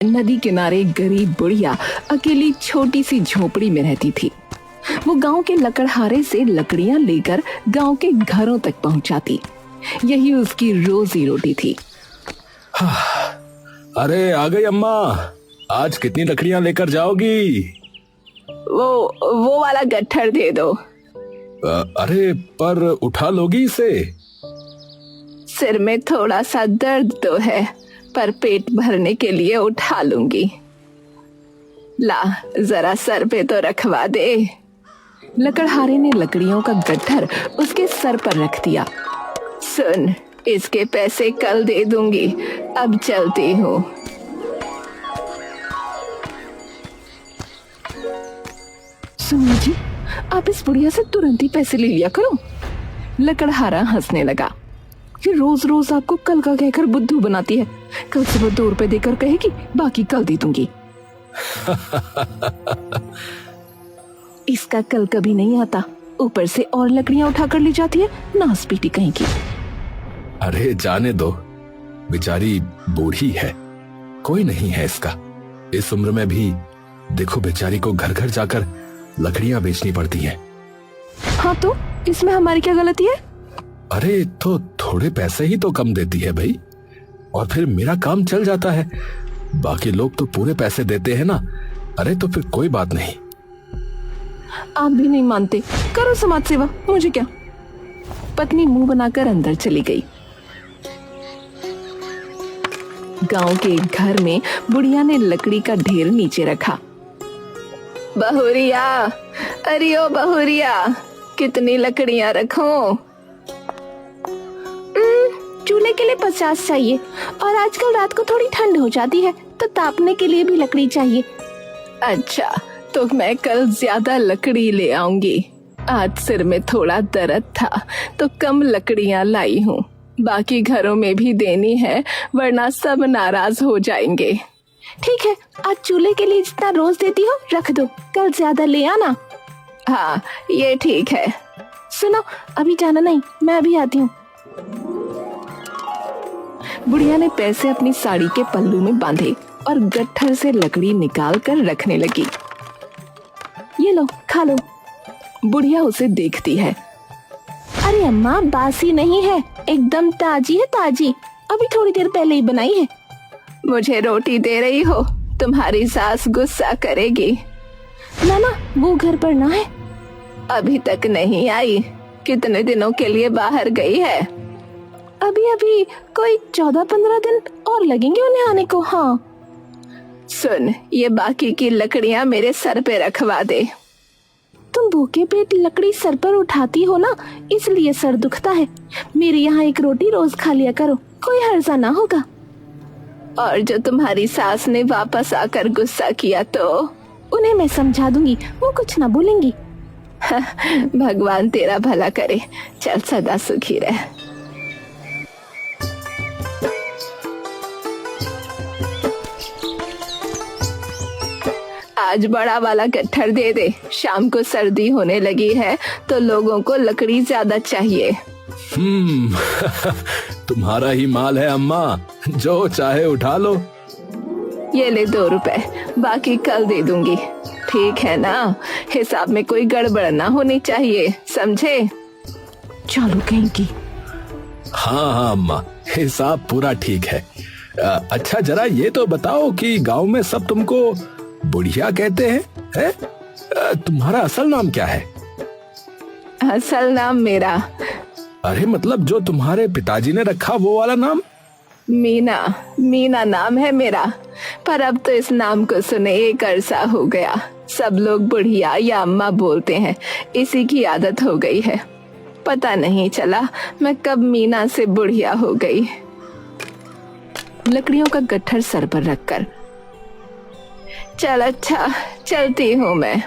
नदी किनारे गरीब बुढ़िया अकेली छोटी सी झोपड़ी में रहती थी। वो गांव के लकड़हारे से लकड़ियां लेकर गांव के घरों तक पहुंचाती। यही उसकी रोजी रोटी थी। अरे आ गई अम्मा, आज कितनी लकड़ियां लेकर जाओगी? वो वाला गट्ठर दे दो। अरे पर उठा लोगी इसे? सिर में थोड़ा सा दर्द तो है, पर पेट भरने के लिए उठा लूंगी। ला जरा सर पे तो रखवा दे। लकड़हारे ने लकड़ियों का गट्ठर उसके सर पर रख दिया। सुन, इसके पैसे कल दे दूंगी, अब चलती हूँ। सुनिए जी, आप इस बुढ़िया से तुरंत ही पैसे ले लिया करो। लकड़हारा हंसने लगा। ये रोज रोज आपको कल का कहकर बुद्धू बनाती है। कल सुबह 2 रुपए देकर कहेगी, बाकी कल दे दूंगी। इसका कल कभी नहीं आता, ऊपर से और लकड़ियां उठाकर ले जाती है, नास पीटी कहीं की। अरे जाने दो, बेचारी बूढ़ी है, कोई नहीं है इसका। इस उम्र में भी देखो बेचारी को घर घर जाकर लकड़ियां बेचनी पड़ती हैं। हाँ तो इसमें हमारी क्या गलती है? अरे तो थोड़े पैसे ही तो कम देती है भाई, और फिर मेरा काम चल जाता है। बाकी लोग तो पूरे पैसे देते हैं ना। अरे तो फिर कोई बात नहीं। आप भी नहीं मानते, करो समाज सेवा, मुझे क्या। पत्नी मुंह बनाकर अंदर चली गई। गांव के एक घर में बुढ़िया ने लकड़ी का ढेर नीचे रखा। बहुरिया, अरे ओ बहुरिया, कितनी लकड़ियां रखूं? चूल्हे के लिए 50 चाहिए, और आजकल रात को थोड़ी ठंड हो जाती है तो तापने के लिए भी लकड़ी चाहिए। अच्छा, तो मैं कल ज्यादा लकड़ी ले आऊंगी। आज सिर में थोड़ा दर्द था तो कम लकड़ियां लाई हूँ। बाकी घरों में भी देनी है, वरना सब नाराज हो जाएंगे। ठीक है, आज चूल्हे के लिए जितना रोज देती हो रख दो, कल ज्यादा ले आना। हाँ ये ठीक है। सुनो, अभी जाना नहीं, मैं अभी आती हूँ। बुढ़िया ने पैसे अपनी साड़ी के पल्लू में बांधे और गट्ठर से लकड़ी निकाल कर रखने लगी। ये लो, खा लो। बुढ़िया उसे देखती है। अरे अम्मा, बासी नहीं है, एकदम ताजी है, ताजी, अभी थोड़ी देर पहले ही बनाई है। मुझे रोटी दे रही हो? तुम्हारी सास गुस्सा करेगी। ना ना, वो घर पर ना है। अभी तक नहीं आई? कितने दिनों के लिए बाहर गई है? अभी अभी कोई 14-15 दिन और लगेंगे उन्हें आने को। हाँ सुन, ये बाकी की लकड़ियां मेरे सर पे रखवा दे। तुम भूखे पेट लकड़ी सर पर उठाती हो ना, इसलिए सर दुखता है। मेरे यहाँ एक रोटी रोज खा लिया करो, कोई हर्जा ना होगा। और जो तुम्हारी सास ने वापस आकर गुस्सा किया तो उन्हें मैं समझा दूंगी, वो कुछ ना बोलेंगी। भगवान तेरा भला करे, चल सदा सुखी रह। आज बड़ा वाला गट्ठर दे दे, शाम को सर्दी होने लगी है तो लोगों को लकड़ी ज्यादा चाहिए। तुम्हारा ही माल है अम्मा, जो चाहे उठा लो। ये ले 2 रुपए, बाकी कल दे दूंगी। ठीक है ना? हिसाब में कोई गड़बड़ ना होनी चाहिए, समझे? चलो कहीं की। हाँ हाँ अम्मा, हिसाब पूरा ठीक है। अच्छा जरा ये तो बताओ कि गांव में सब तुमको बुढ़िया कहते हैं, है? तुम्हारा असल नाम क्या है? असल नाम मेरा? अरे मतलब जो तुम्हारे पिताजी ने रखा वो वाला नाम? मीना, मीना नाम है मेरा, पर अब तो इस नाम को सुने 1 अरसा हो गया। सब लोग बुढ़िया या अम्मा बोलते हैं, इसी की आदत हो गई है। पता नहीं चला मैं कब मीना से बुढ़िया हो गई। लकड़ियों का गट्ठर सर पर रखकर, चल अच्छा, चलती हूँ मैं।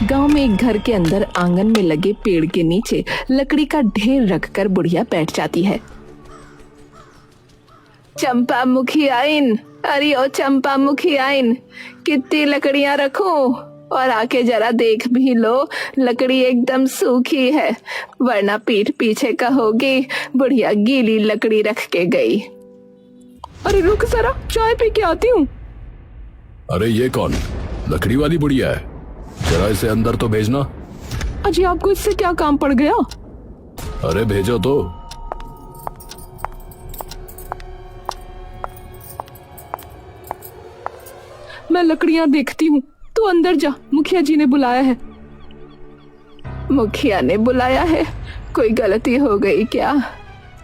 गांव में एक घर के अंदर आंगन में लगे पेड़ के नीचे लकड़ी का ढेर रखकर बुढ़िया बैठ जाती है। चंपा मुखी आइन, अरे ओ चंपा मुखी आइन, कितनी लकड़ियां रखूं? और आके जरा देख भी लो, लकड़ी एकदम सूखी है, वरना पीठ पीछे कहोगी बुढ़िया गीली लकड़ी रख के गई। अरे रुक जरा, चाय पी के आती हूँ। अरे ये कौन लकड़ी वाली बुढ़िया है? जरा इसे अंदर तो भेजना। अजी आपको इससे क्या काम पड़ गया? अरे भेजो तो। मैं लकड़ियां देखती हूँ, तू अंदर जा, मुखिया जी ने बुलाया है। मुखिया ने बुलाया है? कोई गलती हो गई क्या?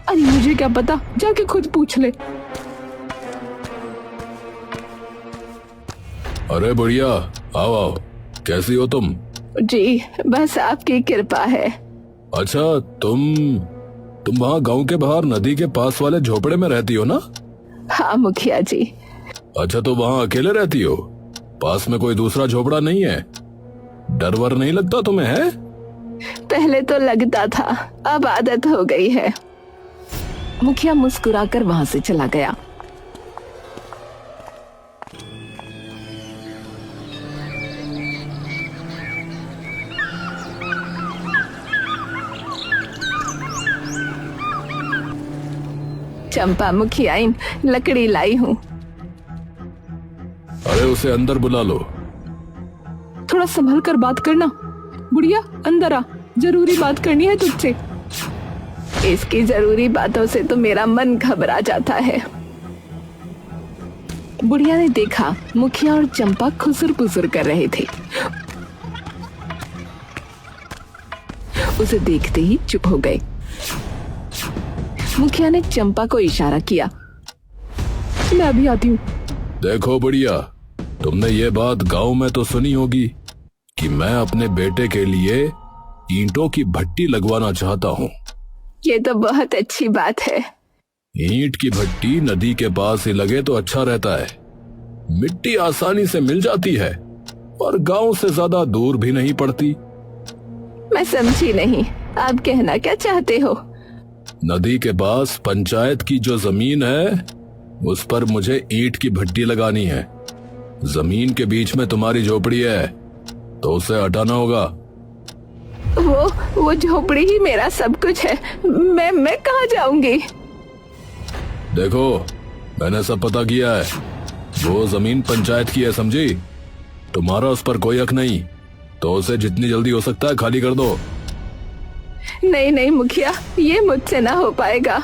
अरे मुझे क्या पता, जाके खुद पूछ ले। अरे बढ़िया, आओ आओ, कैसी हो तुम? जी बस आपकी कृपा है। अच्छा, तुम वहाँ गांव के बाहर नदी के पास वाले झोपड़े में रहती हो ना? हाँ मुखिया जी। अच्छा, तो वहाँ अकेले रहती हो? पास में कोई दूसरा झोपड़ा नहीं है? डर वर नहीं लगता तुम्हें? है पहले तो लगता था, अब आदत हो गई है। मुखिया मुस्कुराकर वहां से चला गया। चंपा मुखियाइन, लकड़ी लाई हूँ। अरे उसे अंदर बुला लो। थोड़ा संभल कर बात करना। बुढ़िया अंदर आ, जरूरी बात करनी है तुझसे। इसकी जरूरी बातों से तो मेरा मन घबरा जाता है। बुढ़िया ने देखा मुखिया और चंपा खुसुर पुसुर कर रहे थे। उसे देखते ही चुप हो गए। मुखिया ने चंपा को इशारा किया, मैं अभी आती हूँ। देखो बढ़िया, तुमने ये बात गांव में तो सुनी होगी कि मैं अपने बेटे के लिए ईंटों की भट्टी लगवाना चाहता हूँ। ये तो बहुत अच्छी बात है। ईंट की भट्टी नदी के पास ही लगे तो अच्छा रहता है। मिट्टी आसानी से मिल जाती है और गांव से ज्यादा दूर भी नहीं पड़ती। मैं समझी नहीं, आप कहना क्या चाहते हो? नदी के पास पंचायत की जो जमीन है उस पर मुझे ईंट की भट्टी लगानी है। जमीन के बीच में तुम्हारी झोपड़ी है तो उसे हटाना होगा। वो झोपड़ी ही मेरा सब कुछ है। मैं कहाँ जाऊंगी? देखो, मैंने सब पता किया है। वो जमीन पंचायत की है, समझी? तुम्हारा उस पर कोई हक नहीं, तो उसे जितनी जल्दी हो सकता है खाली कर दो। नहीं नहीं मुखिया, ये मुझसे ना हो पाएगा।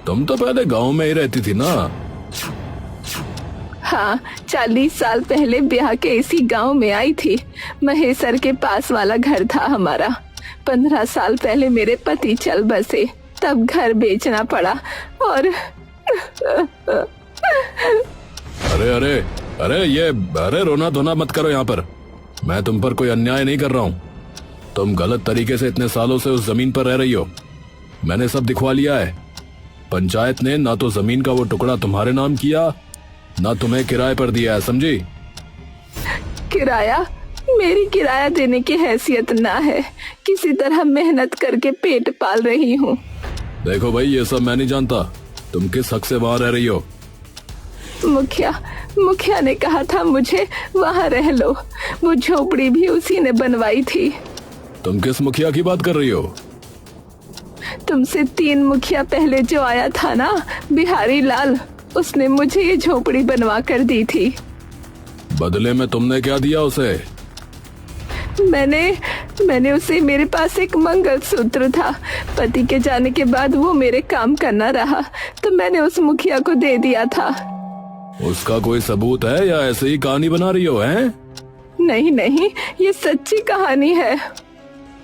तुम तो पहले गांव में ही रहती थी ना? हाँ, 40 साल पहले ब्याह के इसी गांव में आई थी। महेसर के पास वाला घर था हमारा। 15 साल पहले मेरे पति चल बसे, तब घर बेचना पड़ा और अरे रोना धोना मत करो यहाँ पर। मैं तुम पर कोई अन्याय नहीं कर रहा हूँ। तुम गलत तरीके से इतने सालों से उस जमीन पर रह रही हो। मैंने सब दिखवा लिया है। पंचायत ने ना तो जमीन का वो टुकड़ा तुम्हारे नाम किया, ना तुम्हें किराए पर दिया है, समझी? किराया? मेरी किराया देने की हैसियत ना है। किसी तरह मेहनत करके पेट पाल रही हूँ। देखो भाई, ये सब मैं नहीं जानता। तुम किस हक से वहां रह रही हो? मुखिया ने कहा था मुझे वहां रह लो। वो झोपड़ी भी उसी ने बनवाई थी। तुम किस मुखिया की बात कर रही हो? तुमसे 3 मुखिया पहले जो आया था ना, बिहारी लाल, उसने मुझे ये झोपड़ी बनवा कर दी थी। बदले में तुमने क्या दिया उसे? मैंने उसे, मेरे पास एक मंगलसूत्र था। पति के जाने के बाद वो मेरे काम करना रहा, तो मैंने उस मुखिया को दे दिया था। उसका कोई सबूत है या ऐसे ही कहानी बना रही हो? हैं? नहीं, ये सच्ची कहानी है।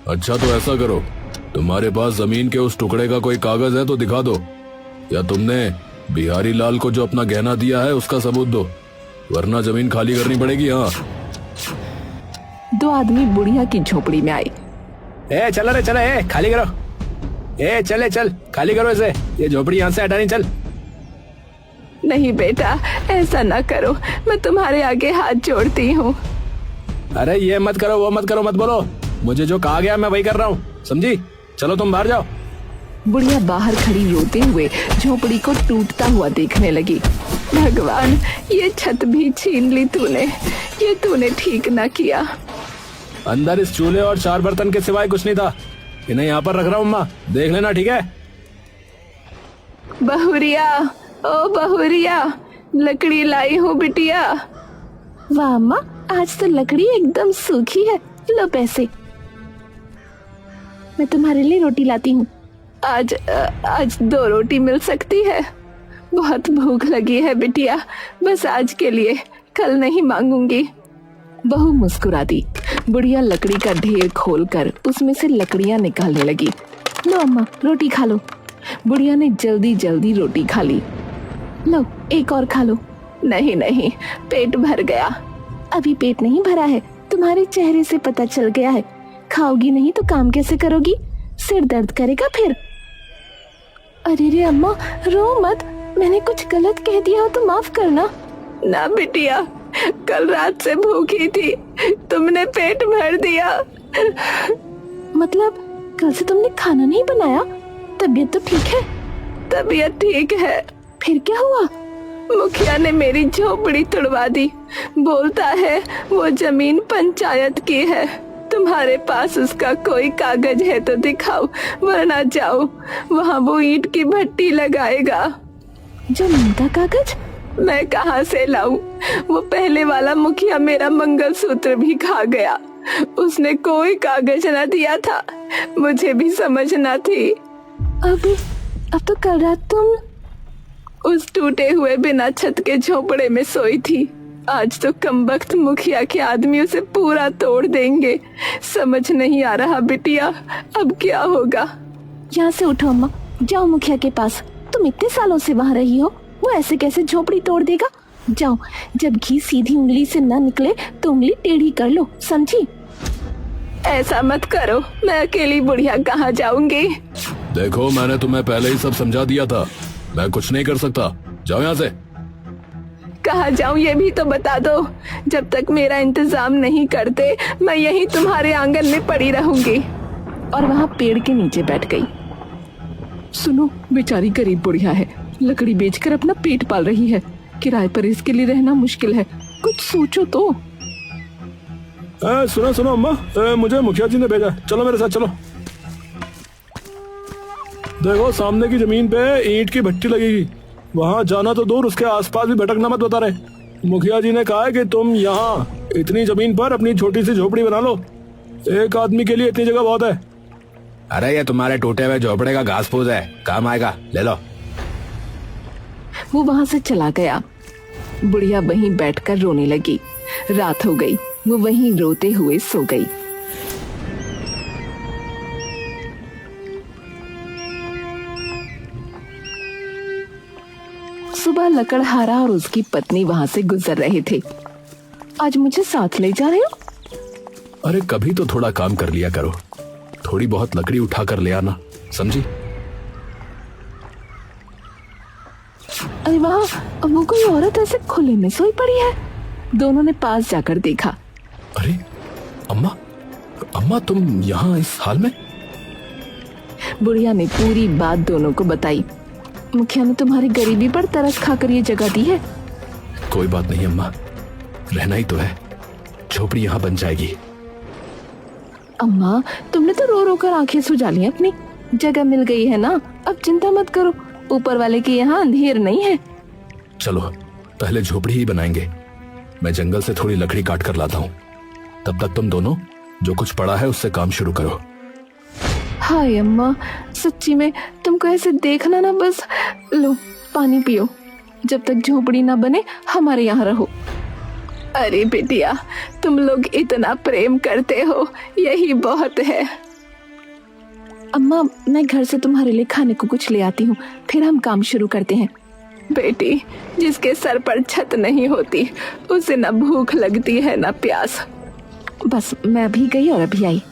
अच्छा, तो ऐसा करो, तुम्हारे पास जमीन के उस टुकड़े का कोई कागज है तो दिखा दो, या तुमने बिहारी लाल को जो अपना गहना दिया है उसका सबूत दो, वरना जमीन खाली करनी पड़ेगी। हाँ। 2 आदमी बुढ़िया की झोपड़ी में आए। चलो रे चलो, खाली करो। चल खाली करो इसे, ये झोपड़ी यहाँ से हटानी। चल। नहीं बेटा, ऐसा ना करो, मैं तुम्हारे आगे हाथ जोड़ती हूँ। अरे ये मत करो, वो मत करो, मत बोलो। मुझे जो कहा गया मैं वही कर रहा हूँ, समझी? चलो तुम बाहर जाओ। बुढ़िया बाहर खड़ी रोते हुए झोपड़ी को टूटता हुआ देखने लगी। भगवान, ये छत भी छीन ली तूने, ये तूने ठीक ना किया। अंदर इस चूल्हे और 4 बर्तन के सिवाय कुछ नहीं था। इन्हें यहाँ पर रख रहा हूँ अम्मा, देख लेना, ठीक है? बहुरिया, ओ बहुरिया, लकड़ी लाई हूँ बिटिया। वाह अम्मा, आज तो लकड़ी एकदम सूखी है, लो पैसे। मैं तुम्हारे लिए रोटी लाती हूँ। आज 2 रोटी मिल सकती है? बहुत भूख लगी है बिटिया, बस आज के लिए, कल नहीं मांगूंगी। बहू मुस्कुरा दी। बुढ़िया लकड़ी का ढेर खोलकर उसमें से लकड़ियां निकालने लगी। लो अम्मा, रोटी खा लो। बुढ़िया ने जल्दी जल्दी रोटी खा ली। लो एक और खा लो। नहीं नहीं, पेट भर गया। अभी पेट नहीं भरा है, तुम्हारे चेहरे से पता चल गया है। खाओगी नहीं तो काम कैसे करोगी? सिर दर्द करेगा फिर। अरे रे अम्मा, रो मत, मैंने कुछ गलत कह दिया हो तो माफ करना। ना बिटिया, कल रात से भूखी थी, तुमने पेट भर दिया। मतलब कल से तुमने खाना नहीं बनाया? तबीयत तो ठीक है? तबीयत ठीक है। फिर क्या हुआ? मुखिया ने मेरी झोपड़ी तुड़वा दी। बोलता है वो जमीन पंचायत की है। तुम्हारे पास उसका कोई कागज है तो दिखाओ, वरना जाओ, वहाँ वो ईंट की भट्टी लगाएगा। जमीन का कागज? मैं कहाँ से लाऊं? वो पहले वाला मुखिया मेरा मंगलसूत्र भी खा गया। उसने कोई कागज न दिया था, मुझे भी समझना थी। अब तो कल रात तुम उस टूटे हुए बिना छत के झोपड़े में सोई थी। आज तो कमबख्त मुखिया के आदमी उसे पूरा तोड़ देंगे। समझ नहीं आ रहा बिटिया, अब क्या होगा? यहाँ से उठो अम्मा, जाओ मुखिया के पास। तुम इतने सालों से वहाँ रही हो, वो ऐसे कैसे झोपड़ी तोड़ देगा? जाओ, जब घी सीधी उंगली से न निकले तो उंगली टेढ़ी कर लो, समझी? ऐसा मत करो, मैं अकेली बुढ़िया कहाँ जाऊंगी? देखो, मैंने तुम्हें पहले ही सब समझा दिया था, मैं कुछ नहीं कर सकता। जाओ यहाँ से। कहाँ जाऊं ये भी तो बता दो। जब तक मेरा इंतजाम नहीं करते मैं यहीं तुम्हारे आंगन में पड़ी रहूंगी। और वहाँ पेड़ के नीचे बैठ गई। सुनो, बेचारी गरीब बुढ़िया है, लकड़ी बेचकर अपना पेट पाल रही है। किराए पर इसके लिए रहना मुश्किल है, कुछ सोचो तो। सुनो अम्मा, मुझे मुखिया जी ने भेजा, चलो मेरे साथ चलो। देखो, सामने की जमीन पे ईंट की भट्टी लगेगी, वहाँ जाना तो दूर, उसके आसपास भी भटकना मत बता रहे। मुखिया जी ने कहा है कि तुम यहाँ इतनी जमीन पर अपनी छोटी सी झोपड़ी बना लो। एक आदमी के लिए इतनी जगह बहुत है। अरे ये तुम्हारे टूटे हुए झोपड़े का घास फूस है, काम आएगा, ले लो। वो वहाँ से चला गया। बुढ़िया वहीं बैठकर रोने लगी। रात हो गई, वो वहीं रोते हुए सो गई। सुबह लकड़हारा और उसकी पत्नी वहाँ से गुजर रहे थे। आज मुझे साथ ले जा रहे हो? अरे कभी तो थोड़ा काम कर लिया करो, थोड़ी बहुत लकड़ी उठा कर ले आना, समझी? अरे वहाँ वो कोई औरत ऐसे खुले में सोई पड़ी है। दोनों ने पास जाकर देखा। अरे अम्मा तुम यहाँ इस हाल में? बुढ़िया ने पूरी बात दोनों को बताई। मुखिया ने तुम्हारी गरीबी पर तरस खाकर ये जगह दी है। कोई बात नहीं अम्मा, रहना ही तो है, झोपड़ी यहाँ बन जाएगी। अम्मा, तुमने तो रो रो कर आंखें सुजा ली अपनी। जगह मिल गई है ना, अब चिंता मत करो, ऊपर वाले के यहाँ अंधेर नहीं है। चलो पहले झोपड़ी ही बनाएंगे, मैं जंगल से थोड़ी लकड़ी काट कर लाता हूँ, तब तक तुम दोनों जो कुछ पड़ा है उससे काम शुरू करो। हाय अम्मा, सच्ची में तुमको ऐसे देखना ना, बस लो पानी पियो, जब तक झोपड़ी ना बने हमारे यहाँ रहो। अरे बेटिया, तुम लोग इतना प्रेम करते हो, यही बहुत है। अम्मा, मैं घर से तुम्हारे लिए खाने को कुछ ले आती हूँ, फिर हम काम शुरू करते हैं। बेटी, जिसके सर पर छत नहीं होती उसे ना भूख लगती है ना प्यास। बस मैं अभी गई और अभी आई।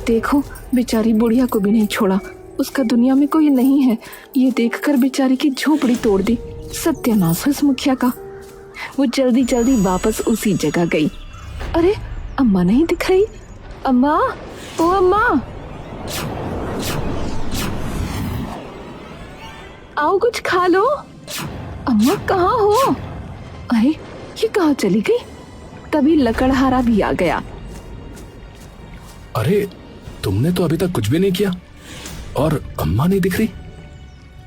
देखो, बेचारी बुढ़िया को भी नहीं छोड़ा, उसका दुनिया में कोई नहीं है। ये देखकर बेचारी की झोपड़ी तोड़ दी। सत्यानाश है इस मुखिया का। वो जल्दी जल्दी वापस उसी जगह गई। अरे अम्मा नहीं दिख रही। अम्मा, ओ अम्मा, आओ कुछ खा लो। अम्मा कहाँ हो? अरे ये कहाँ चली गई? तभी लकड़हारा भी आ गया। अरे तुमने तो अभी तक कुछ भी नहीं किया और अम्मा नहीं दिख रही।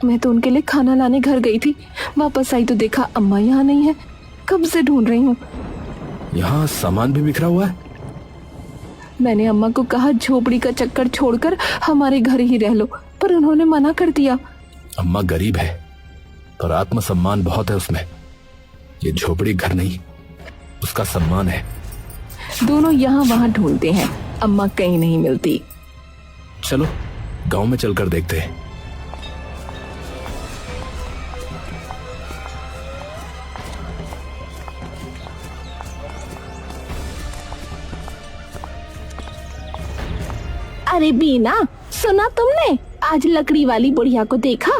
मैं तो उनके लिए खाना लाने घर गई थी, वापस आई तो देखा अम्मा यहाँ नहीं है। कब से ढूंढ रही हूँ। यहाँ सामान भी बिखरा हुआ है। मैंने अम्मा को कहा झोपड़ी का चक्कर छोड़कर हमारे घर ही रह लो, पर उन्होंने मना कर दिया। अम्मा गरीब है पर आत्मसम्मान बहुत है उसमें। ये झोपड़ी घर नहीं, उसका सम्मान है। दोनों यहाँ वहाँ ढूंढते हैं, अम्मा कहीं नहीं मिलती। चलो गांव में चलकर देखते हैं। अरे बीना, सुना तुमने? आज लकड़ी वाली बुढ़िया को देखा।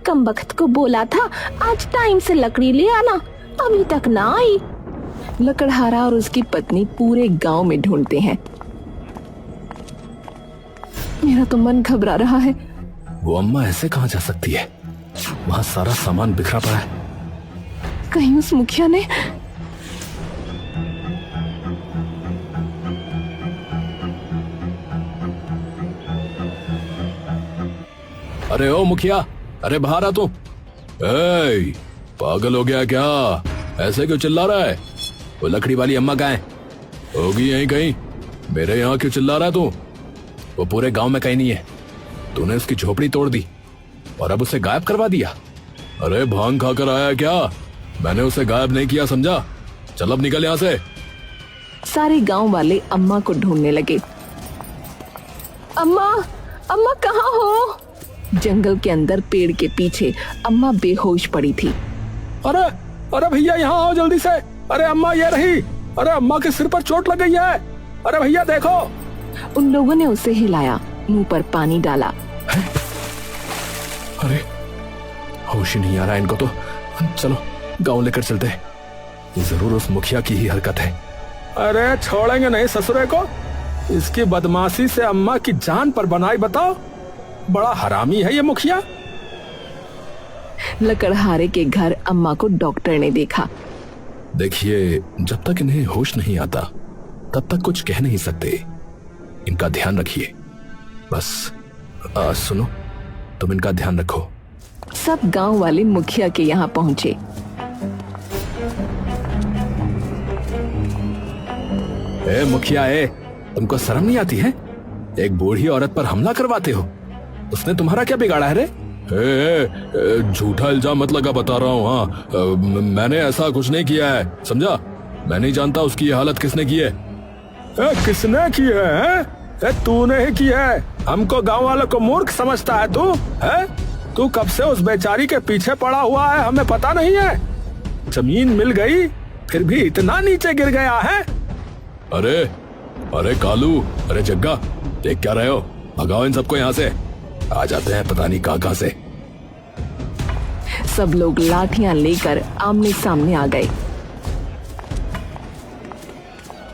कम वक्त को बोला था आज टाइम से लकड़ी ले आना, अभी तक ना आई। लकड़हारा और उसकी पत्नी पूरे गांव में ढूंढते हैं। मेरा तो मन घबरा रहा है। वो अम्मा ऐसे कहाँ जा सकती है? वहाँ सारा सामान बिखरा पड़ा है। कहीं उस मुखिया ने। अरे ओ मुखिया, अरे बाहर आ तू। ए, पागल हो गया क्या? ऐसे क्यों चिल्ला रहा है? वो लकड़ी वाली अम्मा कहाँ है? होगी यहीं कहीं। मेरे यहाँ क्यों चिल्ला रहा है तू? वो पूरे गांव में कहीं नहीं है। तूने उसकी झोपड़ी तोड़ दी और अब उसे गायब करवा दिया। अरे भांग खाकर आया क्या? मैंने उसे गायब नहीं किया, समझा? चल अब निकल यहाँ से। सारे गांव वाले अम्मा को ढूंढने लगे। अम्मा, अम्मा कहाँ हो? जंगल के अंदर पेड़ के पीछे अम्मा बेहोश पड़ी थी। अरे अरे भैया यहाँ आओ जल्दी से। अरे अम्मा ये रही। अरे अम्मा के सिर पर चोट लग गई है। अरे भैया देखो। उन लोगों ने उसे हिलाया, मुंह पर पानी डाला। अरे होश ही नहीं आ रहा इनको तो। चलो गांव लेकर चलते हैं। ये जरूर उस मुखिया की ही हरकत है। अरे छोड़ेंगे नहीं ससुरे को। इसकी बदमाशी से अम्मा की जान पर बनाई, बताओ। बड़ा हरामी है ये मुखिया। लकड़हारे के घर अम्मा को डॉक्टर ने देखा। देखिए, जब तक इन्हें होश नहीं आता तब तक कुछ कह नहीं सकते। इनका ध्यान रखिए बस। सुनो, तुम इनका ध्यान रखो। सब गांव वाले मुखिया के यहाँ पहुंचे। ए मुखिया, तुमको शर्म नहीं आती है? एक बूढ़ी औरत पर हमला करवाते हो। उसने तुम्हारा क्या बिगाड़ा है रे? झूठा इल्जाम मत लगा, बता रहा हूँ। हाँ, मैंने ऐसा कुछ नहीं किया है, समझा? मैं नहीं जानता उसकी ये हालत किसने की है। किसने की है? तूने ही की है। हमको गांव वालों को मूर्ख समझता है तू? तू कब से उस बेचारी के पीछे पड़ा हुआ है, हमें पता नहीं है? जमीन मिल गई फिर भी इतना नीचे गिर गया है। अरे अरे कालू, अरे जग्गा, देख क्या रहे हो? भगाओ इन सबको यहाँ से। आ जाते हैं पता नहीं कहाँ से। सब लोग लाठियां लेकर आमने सामने आ गए।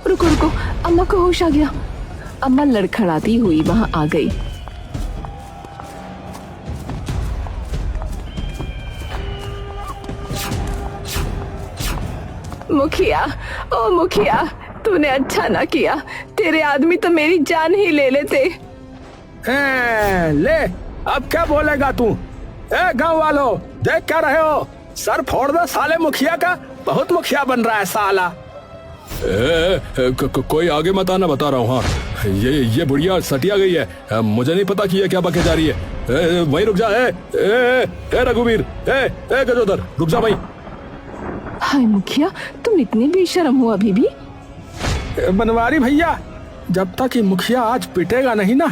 रुको रुको, अम्मा को होश आ गया। अम्मा लड़खड़ाती हुई वहां आ गई। मुखिया, ओ मुखिया, तूने अच्छा ना किया। तेरे आदमी तो मेरी जान ही ले लेते। ले, अब क्या बोलेगा तू? गांव वालों, देख क्या रहे हो? सर फोड़ दो साले मुखिया का। बहुत मुखिया बन रहा है साला। कोई आगे मत आना, बता रहा हूँ। हाँ, ये बुढ़िया सटिया गई है। मुझे नहीं पता कि ये क्या बके जा रही है। वहीं रुक जा। रघुवीर, गजोदर, रुक जा वहीं। हाय मुखिया, तुम इतने बेशर्म हो अभी भी। बनवारी भैया, जब तक ये मुखिया आज पिटेगा नहीं ना,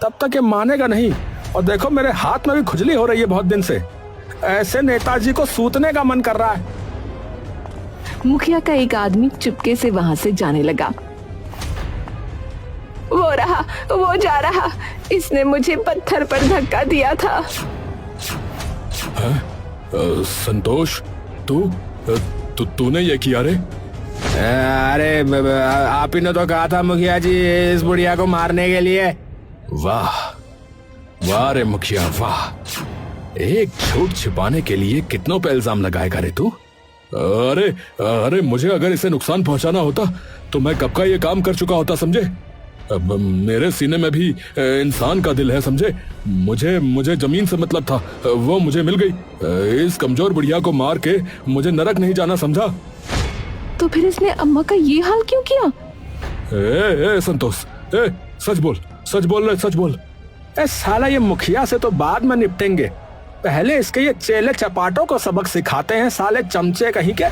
तब तक ये मानेगा नहीं। और देखो, मेरे हाथ में भी खुजली हो रही है बहुत दिन से। ऐसे नेताजी को सूतने का मन कर रहा है। मुखिया का एक आदमी चुपके से वहां से जाने लगा। वो रहा, वो जा रहा। इसने मुझे पत्थर पर धक्का दिया था। संतोष, तूने ये किया रे? अरे आप ही ने तो कहा था मुखिया जी इस बुढ़िया को मारने के लिए। वाह वाह रे मुखिया वाह, एक झूठ छिपाने के लिए कितनों पे इल्जाम लगाएगा रे तू। अरे अरे मुझे अगर इसे नुकसान पहुंचाना होता तो मैं कब का ये काम कर चुका होता, समझे। अब मेरे सीने में भी इंसान का दिल है, समझे। मुझे जमीन से मतलब था, वो मुझे मिल गई। इस कमजोर बुढ़िया को मार के मुझे नरक नहीं जाना, समझा। तो फिर इसने अम्मा का ये हाल क्यों किया? ए संतोष, सच बोल रे, सच बोल। साला ये मुखिया से तो बाद में निपटेंगे, पहले इसके ये चेले चपाटों को सबक सिखाते हैं, साले चमचे कहीं के।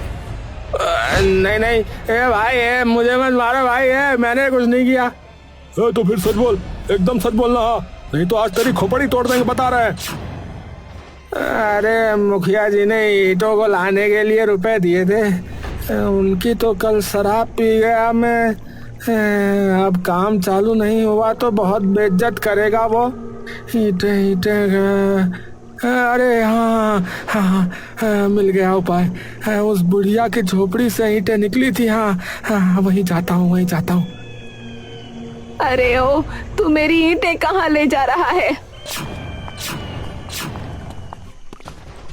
नहीं भाई मुझे मत मारो भाई, मैंने कुछ नहीं किया। तो फिर सच बोल, एकदम सच बोलना, नहीं तो आज तेरी खोपड़ी तोड़ देंगे, बता रहे हैं। अरे मुखिया जी ने ईंटों को लाने के लिए रुपए दिए थे, उनकी तो कल शराब पी गया मैं। अब काम चालू नहीं हुआ तो बहुत बेइज्जत करेगा वो। ईंटे अरे हाँ, मिल गया उपाय। उस बुढ़िया की झोपड़ी से ईंटें निकली थी। हाँ वहीं जाता हूँ। अरे ओ, तू मेरी ईंटें कहाँ ले जा रहा है?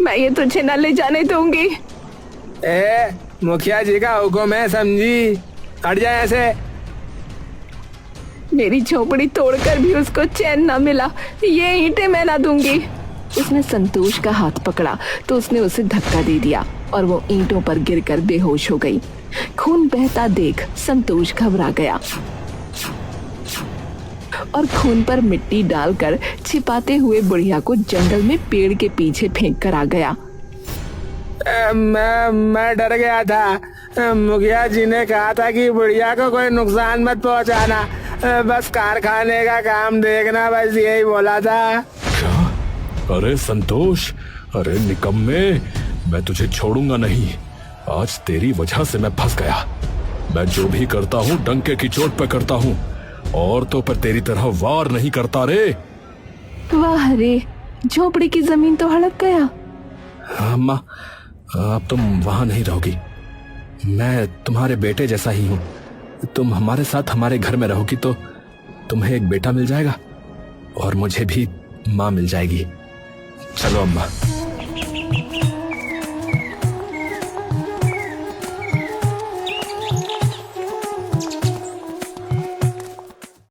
मैं ये तुझे न ले जाने दूंगी। मुखिया जी का हुक्म है, समझी, हट जाए ऐसे। मेरी झोपड़ी तोड़कर भी उसको चैन न मिला, ये ईंटें मैं ना दूंगी। उसने संतोष का हाथ पकड़ा तो उसने उसे धक्का दे दिया और वो ईंटों पर गिरकर बेहोश हो गई। खून बहता देख संतोष घबरा गया और खून पर मिट्टी डालकर छिपाते हुए बुढ़िया को जंगल में पेड़ के पीछे फेंक कर आ गया। मैं डर गया था। मुखिया जी ने कहा था कि बुढ़िया को कोई नुकसान मत पहुंचाना, बस कारखाने का काम देखना, बस यही बोला था। क्या? अरे संतोष, अरे निकम्मे, मैं तुझे छोड़ूंगा नहीं। आज तेरी वजह से मैं फंस गया। मैं जो भी करता हूँ डंके की चोट पे करता हूँ, औरतों पर तेरी तरह वार नहीं करता रे। वाह रे, झोपड़ी की जमीन तो हड़प गया। अम्मा, अब तुम वहां नहीं रहोगी। मैं तुम्हारे बेटे जैसा ही हूँ। तुम हमारे साथ हमारे घर में रहोगी तो तुम्हें एक बेटा मिल जाएगा और मुझे भी माँ मिल जाएगी। चलो अम्मा।